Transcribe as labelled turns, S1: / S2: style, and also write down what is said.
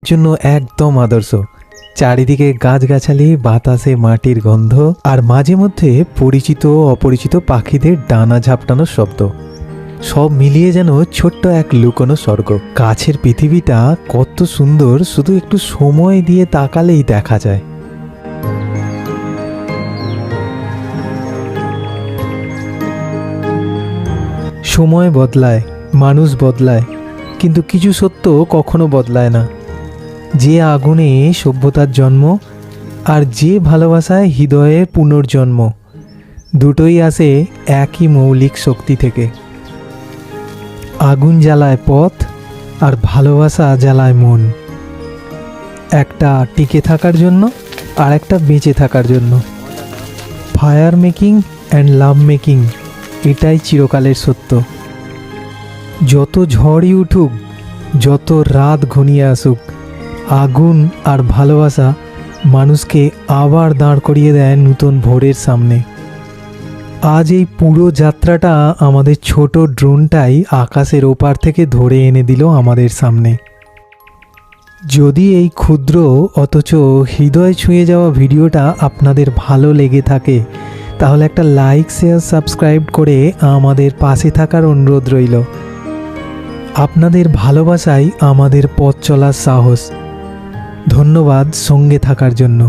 S1: জন্য একদম আদর্শ। চারিদিকে গাছগাছালি, বাতাসে মাটির গন্ধ, আর মাঝে মধ্যে পরিচিত অপরিচিত পাখিদের ডানা ঝাপটানোর শব্দ, সব মিলিয়ে যেন ছোট্ট এক লুকোনো স্বর্গ। কাছের পৃথিবীটা কত সুন্দর শুধু একটু সময় দিয়ে তাকালেই দেখা যায়। সময় বদলায়, মানুষ বদলায়, কিন্তু কিছু সত্য কখনো বদলায় না। যে আগুনে সভ্যতার জন্ম, আর যে ভালোবাসায় হৃদয়ের পুনর্জন্ম, দুটোই আসে একই মৌলিক শক্তি থেকে। আগুন জ্বালায় পথ, আর ভালোবাসা জ্বালায় মন। একটা টিকে থাকার জন্য, আর একটা বেঁচে থাকার জন্য। Fire making and love making, এটাই চিরকালের সত্য। যত ঝড়ই উঠুক, যত রাত ঘনিয়ে আসুক, আগুন আর ভালোবাসা মানুষকে আবার দাঁড় করিয়ে দেয় নতুন ভোরের সামনে। আজ এই পুরো যাত্রাটা আমাদের ছোট ড্রোনটাই আকাশের ওপার থেকে ধরে এনে দিল আমাদের সামনে। যদি এই ক্ষুদ্র অথচ হৃদয় ছুঁয়ে যাওয়া ভিডিওটা আপনাদের ভালো লেগে থাকে, তাহলে একটা লাইক, শেয়ার, সাবস্ক্রাইব করে আমাদের পাশে থাকার অনুরোধ রইল। আপনাদের ভালোবাসাই আমাদের পথ চলার সাহস। ধন্যবাদ সঙ্গে থাকার জন্য।